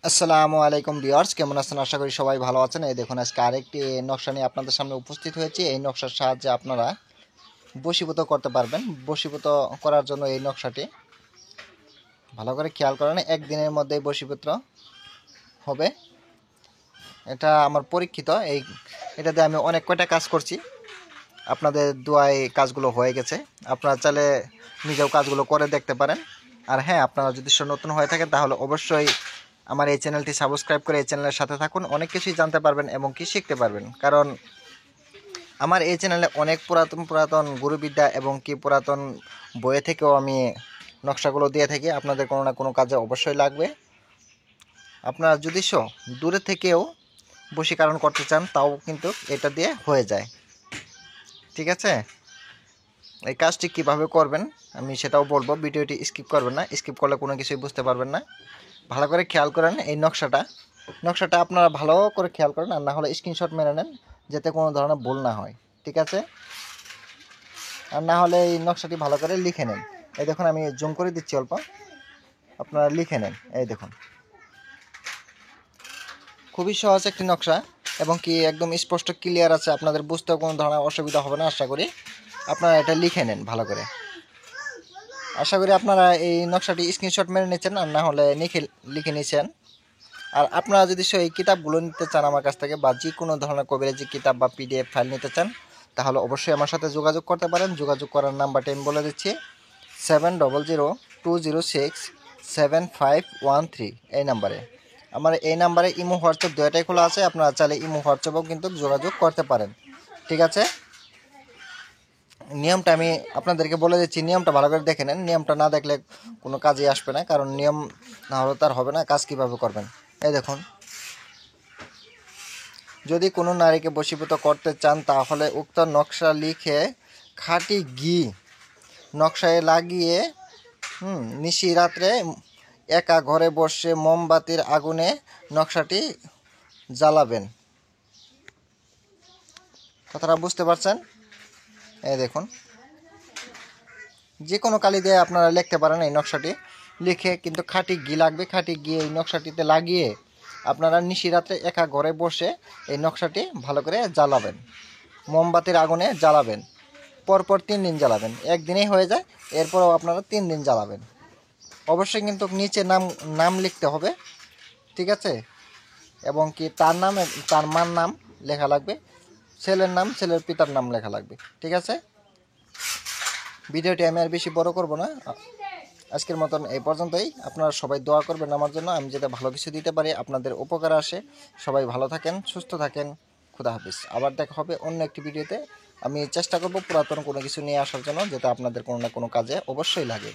আসসালামু আলাইকুম ভিউয়ার্স, কেমন আছেন? আশা করি সবাই ভালো আছেন। এই দেখুন, আজকে আরেকটি নকশা নিয়ে আপনাদের সামনে উপস্থিত হয়েছি। এই নকশার সাহায্যে আপনারা বশীভূত করতে পারবেন। বশীভূত করার জন্য এই নকশাটি ভালো করে খেয়াল করেন, একদিনের মধ্যেই বশীভূত হবে। এটা আমার পরীক্ষিত। এটা দিয়ে আমি অনেক কয়টা কাজ করছি, আপনাদের দোয়ায় কাজগুলো হয়ে গেছে। আপনারা চাইলে নিজেও কাজগুলো করে দেখতে পারেন। আর হ্যাঁ, আপনারা যদি নতুন হয়ে থাকেন তাহলে অবশ্যই আমার এই চ্যানেলটি সাবস্ক্রাইব করে এই চ্যানেলের সাথে থাকুন। অনেক কিছুই জানতে পারবেন এবং কি শিখতে পারবেন, কারণ আমার এই চ্যানেলে অনেক পুরাতন গুরুবিদ্যা এবং কি পুরাতন বইয়ে থেকেও আমি নকশাগুলো দিয়ে থাকি। আপনাদের কোনো না কোনো কাজে অবশ্যই লাগবে। আপনারা যদি দূরে থেকেও বশীকরণ করতে চান তাও কিন্তু এটা দিয়ে হয়ে যায়। ঠিক আছে, এই কাজটি কীভাবে করবেন আমি সেটাও বলবো। ভিডিওটি স্কিপ করবেন না, স্কিপ করলে কোনো কিছুই বুঝতে পারবেন না। ভালো করে খেয়াল করেন এই নকশাটা আপনারা ভালো করে খেয়াল করেন, আর না হলে স্ক্রিনশট মেরে নেন, যাতে কোনো ধরনের ভুল না হয়। ঠিক আছে, আর না হলে এই নকশাটি ভালো করে লিখে নেন। এই দেখুন, আমি জুম করে দিচ্ছি অল্প, আপনারা লিখে নেন। এই দেখুন, খুবই সহজ একটি নকশা এবং কি একদম স্পষ্ট ক্লিয়ার আছে। আপনাদের বুঝতেও কোনো ধরনের অসুবিধা হবে না। আশা করি আপনারা এটা লিখে নেন ভালো করে। আশা করি আপনারা এই নকশাটি স্ক্রিনশট মেরে নিচ্ছেন, আর না হলে লিখে নিচ্ছেন। আর আপনারা যদি এই কিতাবগুলো নিতে চান আমার কাছ থেকে, বা যে কোনো ধরনের কবিরাজি কিতাব বা পিডিএফ ফাইল নিতে চান, তাহলে অবশ্যই আমার সাথে যোগাযোগ করতে পারেন। যোগাযোগ করার নাম্বারটা আমি বলে দিচ্ছি, 7002067513 এই নাম্বারে। আমার এই নাম্বারে ইমো হোয়াটসঅ্যাপ দুইটাই খোলা আছে। আপনারা চাইলে ইমো হোয়াটসঅ্যাপেও কিন্তু যোগাযোগ করতে পারেন। ঠিক আছে, নিয়মটা আমি আপনাদেরকে বলে দিচ্ছি। নিয়মটা ভালো করে দেখে নেন। নিয়মটা না দেখলে কোনো কাজে আসবে না, কারণ নিয়ম না হলে তার হবে না। কাজ কীভাবে করবেন এই দেখুন। যদি কোনো নারীকে বশীভূত করতে চান তাহলে উক্ত নকশা লিখে খাঁটি ঘি নকশায় লাগিয়ে নিশি রাত্রে একা ঘরে বসে মোমবাতির আগুনে নকশাটি জ্বালাবেন। কথাটা বুঝতে পারছেন? এই দেখুন, যে কোনো কালি দিয়ে আপনারা লিখতে পারেন এই নকশাটি। লিখে কিন্তু খাঁটি ঘি লাগবে। খাঁটি ঘি এই নকশাটিতে লাগিয়ে আপনারা নিশিরাত্রে একা ঘরে বসে এই নকশাটি ভালো করে জ্বালাবেন, মোমবাতির আগুনে জ্বালাবেন। পরপর 3 দিন জ্বালাবেন, একদিনেই হয়ে যায়। এরপরও আপনারা 3 দিন জ্বালাবেন। অবশ্যই কিন্তু নিচে নাম লিখতে হবে। ঠিক আছে, এবং কি তার মার নাম লেখা লাগবে, ছেলের নাম, ছেলের পিতার নাম লেখা লাগবে। ঠিক আছে, ভিডিওটি আমি আর বেশি বড় করব না, আজকের মতন এই পর্যন্তই। আপনারা সবাই দোয়া করবেন আমার জন্য, আমি যাতে ভালো কিছু দিতে পারি, আপনাদের উপকার আসে। সবাই ভালো থাকেন, সুস্থ থাকেন। খুদা হাফিজ। আবার দেখা হবে অন্য একটি ভিডিওতে। আমি চেষ্টা করব পুরাতন কোনো কিছু নিয়ে আসার জন্য, যাতে আপনাদের কোনো না কোনো কাজে অবশ্যই লাগে।